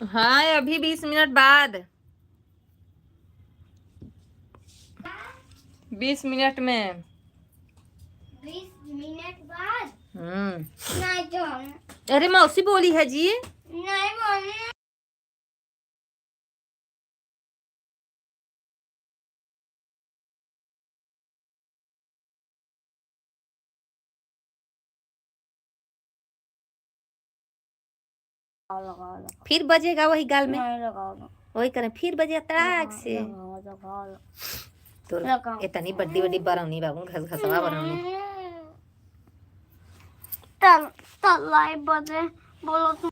हाँ अभी 20 मिनट बाद, 20 मिनट में, 20 मिनट बाद। नहीं तो अरे मौसी बोली है जी, नहीं बोलना। फिर बजेगा वही गाल में, नहीं लगाओ, वही करें फिर बजे तड़ाक से। तो इतनी बड़ी बड़ी बरौनी बाबू घस घसवा बरौनी तल लाइव बजे बोलो तुम।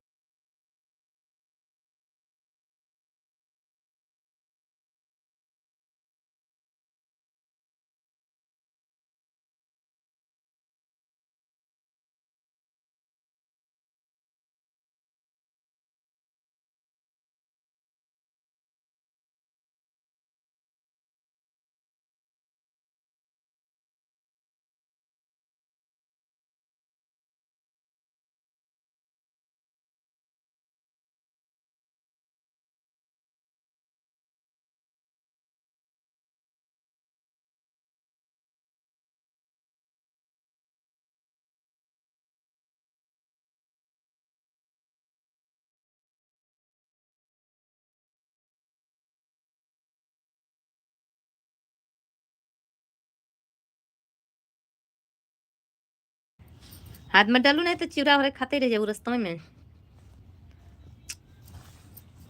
हाथ में डालू नहीं तो चिड़ा हो खाते रह जाऊ रास्ते में,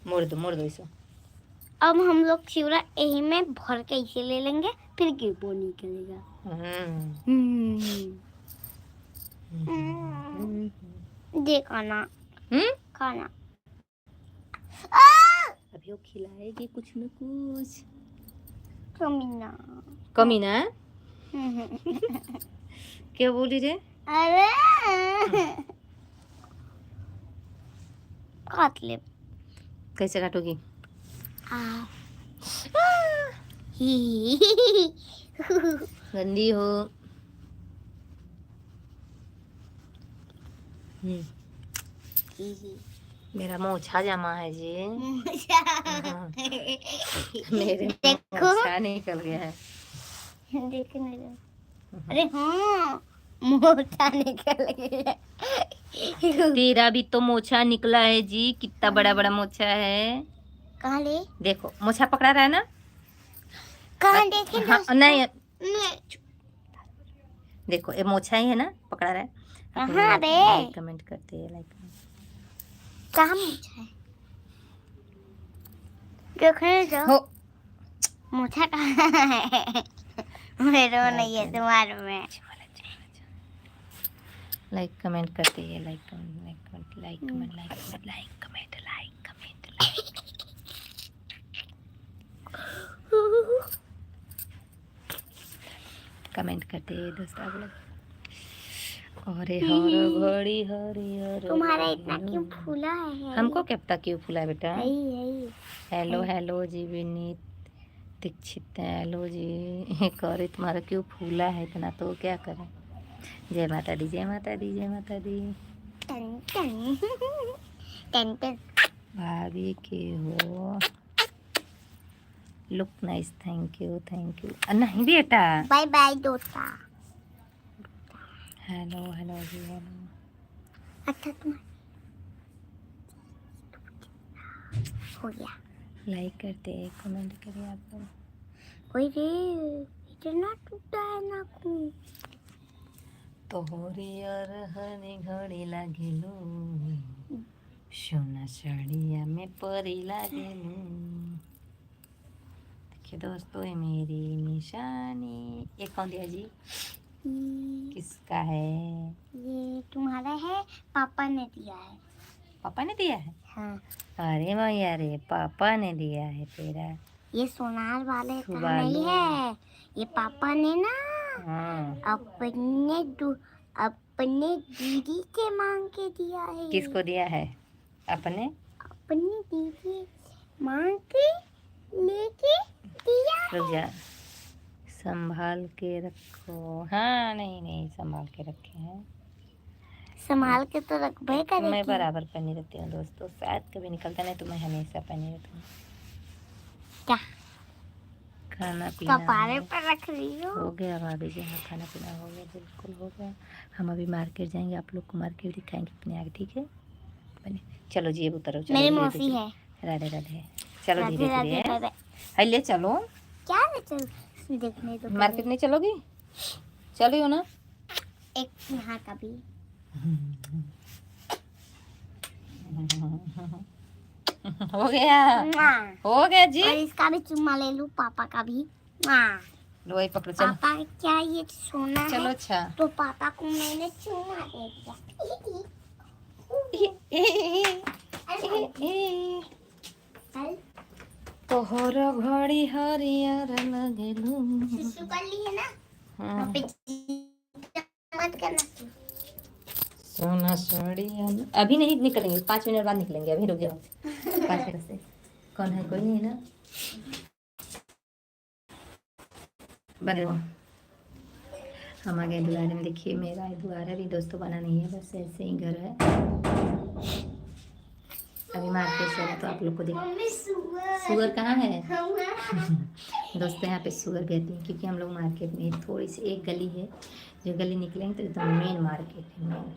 मोड़ दो इसे। अब हम लोग चिवड़ा यही में भर के इसे ले लेंगे, फिर गिरबो निकलेगा। दे खाना, खाना। अभी वो खिलाएगी कुछ न कुछ। कमीना। क्या बोली रे? अरे काट ले। कैसे काटोगी? गंदी हो। मेरा मोछा जमा है जी। हाँ। मेरे मोछा निकल गया है। देखने दो। अरे हाँ, मोछा निकल गया। तेरा भी तो मोछा निकला है जी, कितना बड़ा बड़ा मोछा है। कहाँ ले? देखो मोछा पकड़ा रहा है ना। कहाँ देखे? हाँ, नहीं देखो ये मोछा ही है ना, पकड़ा रहा है। कहाँ बे? लाइक कमेंट करते हैं, लाइक कहाँ मोछा है? देखने दो। हो। मोछा कहाँ है? मेरे में नहीं है, तुम्हारे में। लाइक कमेंट करते हैं, like comment, like comment, like comment, like comment, like comment, like comment, comment करते हैं दोस्तों आप लोग। अरे हर घड़ी हरी तुम्हारा इतना क्यों फूला है? हमको क्या पता क्यों फूला है बेटा। हेलो है। हेलो जी विनीत दीक्षित, हेलो जी। करे तुम्हारा क्यों फूला है इतना, तो क्या करें। जय माता दी, जय माता दी, जय माता दी। टन टन टन टन। भाभी के हो, look nice, thank you thank you. नहीं बेटा, बाय बाय दोता। हेलो हेलो जी हेलो। अच्छा तुम हो गया। लाइक करते हैं, कमेंट करिए आप लोग। ओए रे, इतना टूटा है नाखून। तोहरी और हनी घड़ी लागेलू, सोना साड़िया में परी लागेलू। देखिए दोस्तों ये मेरी निशानी। ये कौन दिया जी? किसका है? ये तुम्हारा है, पापा ने दिया है। पापा ने दिया है? हाँ। अरे मैया रे, पापा ने दिया है तेरा। ये सोनार वाले का नहीं है, ये पापा ने ना अपने दीदी के मांग के दिया है। किसको दिया है? अपने दीदी मांग के लेके दिया। रुक जा, संभाल के रखो। हाँ नहीं नहीं संभाल के रखे हैं। संभाल के तो रखबे मैं करेगी। बराबर पहनी रहती हूँ दोस्तों, शायद कभी निकलता नहीं तो मैं हमेशा पहनी रहती हूँ। क्या खाना पीना कपारे पर रख रही हो? हो गया भाभी जी, हाँ खाना पीना हो गया, बिल्कुल हो गया। हम अभी मार्केट जाएंगे, आप लोग को मार्केट दिखाएंगे अपने आगे, ठीक है। चलो जी अब उतरो, चलो मेरी धीरे मौसी धीरे। है। राधे राधे। चलो राधे धीरे राधे धीरे। राधे। हाय ले चलो। क्या ले चल देखने तो मार्केट नहीं चलोगी? चलो ना। एक यहाँ का भी। हो गया, हो गया जी। और इसका भी चुम्मा ले लूं, पापा का भी। हाँ। लो वही पकड़ो, चलो पापा क्या ये सोना चलो। है? अच्छा तो पापा को मैंने चुम्मा दे दिया। तोहर घड़ी हरियर लगेलू। सुसु कर ली है ना? हाँ। पे मत करना। सोना साड़ी अभी नहीं निकलेंगे, 5 मिनट बाद निकलेंगे, अभी रुक जाओ 5 मिनट से। कौन है? कोई नहीं है ना? बने हम आ गए द्वारे में। देखिए मेरा द्वारा भी दोस्तों बना नहीं है, बस ऐसे ही घर है। अभी मार्केट से आए तो आप लोग को देख। सुअर कहाँ है? दोस्तों यहाँ पे सुअर कहती हैं, क्योंकि हम लोग मार्केट में थोड़ी सी एक गली है, जो गली निकलेंगे तो एकदम मेन मार्केट है। मेन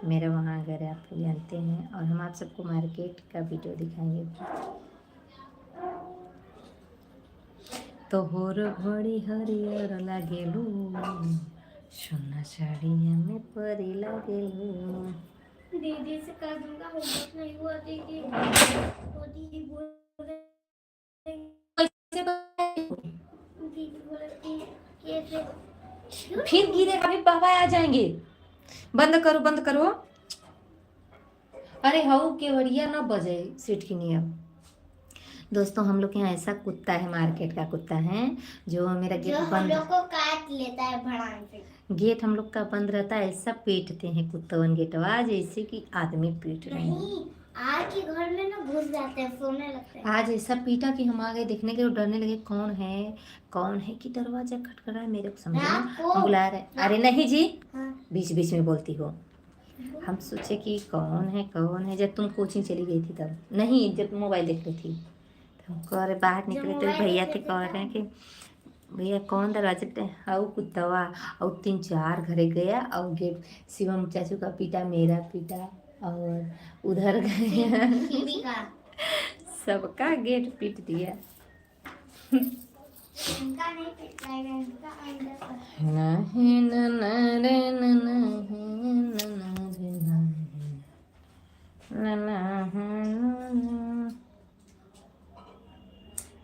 मेरा वहाँ घर है, आप लोग जानते हैं। और हम आप सबको मार्केट का वीडियो दिखाएंगे। तोहर घड़ी हरियर लागेलू, सोना साड़िया में परी लागेलू। दीदी से कह दूंगा होमवर्क नहीं हुआ दीदी, तो दीदी बोलती कैसे फिर गिरे, अभी पापा आ जाएंगे। बंद करो बंद करो। अरे हाउ के बढ़िया ना बजे सीट की नियम। दोस्तों हम लोग के यहाँ ऐसा कुत्ता है, मार्केट का कुत्ता है, जो मेरा गेट हम बंद, लोग को काट लेता है भड़ाम से। गेट हम लोग का बंद रहता है, ऐसा पीटते हैं कुत्तवन गेटवा जैसे कि आदमी पीट रहे हैं। नहीं, आज के घर में ना घुस जाते हैं, सोने लगते हैं। आज ऐसा पीटा कि हम आ गए देखने के लिए, डरने लगे कौन है कि दरवाजा खटखटा है। मेरे को समझ में बुला रहे। अरे नहीं जी, बीच बीच में बोलती हो। हम सोचे कि कौन है, जब तुम कोचिंग चली गई थी तब, नहीं जब तुम मोबाइल देख रही थी। हम कह रहे बाहर निकले तो भैया थे कह रहे हैं कि भैया कौन दरवाजे पे हाउ कुत्तवा। और 3-4 घरे गया और गेट शिवम चाचू का पीटा, मेरा पीटा, और उधर गया सबका गेट पीट दिया। इनका नहीं पिटता है, इनका अंदर नहीं न रे न।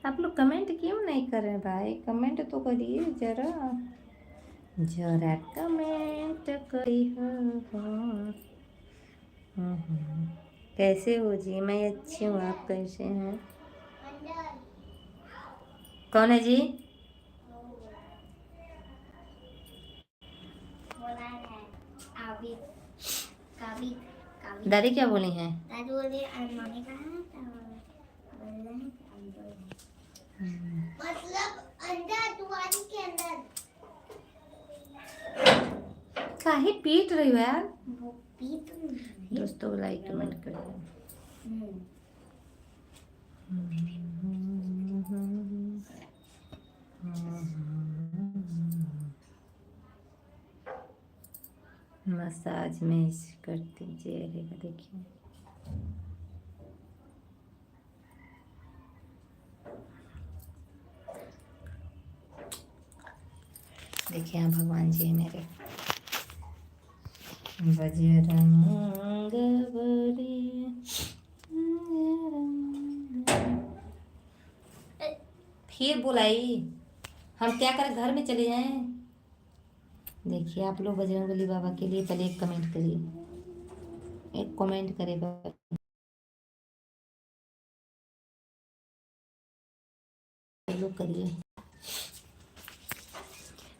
आप लोग कमेंट क्यों नहीं कर रहे भाई? कमेंट तो करिए जरा, जरा कमेंट करिए। कैसे हो जी? मैं अच्छी हूँ, आप कैसे हैं? कौन है जी? बोला है आबिद, काबिद, काबिद। दादी क्या बोली हैं? दादी बोली मम्मी कहाँ है? बोल रहे हैं मतलब अंदर, दुआरी के अंदर। काहे पीट रही हो यार? वो पीट नहीं। दोस्तों लाइक कमेंट करिए। मसाज में करती चेहरे का देखिए। देखिए यहाँ भगवान जी है मेरे। बजरंग बली फिर बुलाई, हम क्या करें, घर में चले जाएं? देखिए आप लोग बजरंगबली बाबा के लिए पहले एक कमेंट करिए, एक कमेंट करेगा लोग करिए।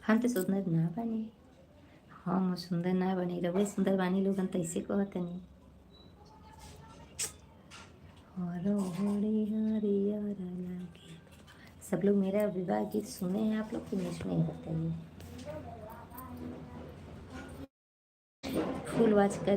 हम तो सुंदर ना बने, हम सुंदर ना बने रहे, सुंदर बानी लोग तो ऐसे कहते नहीं। हरो हरी हरियर लागे सब लोग मेरा विवाह गीत सुने हैं आप लोग कि नहीं सुने हैं बताइए। फुल वॉच कर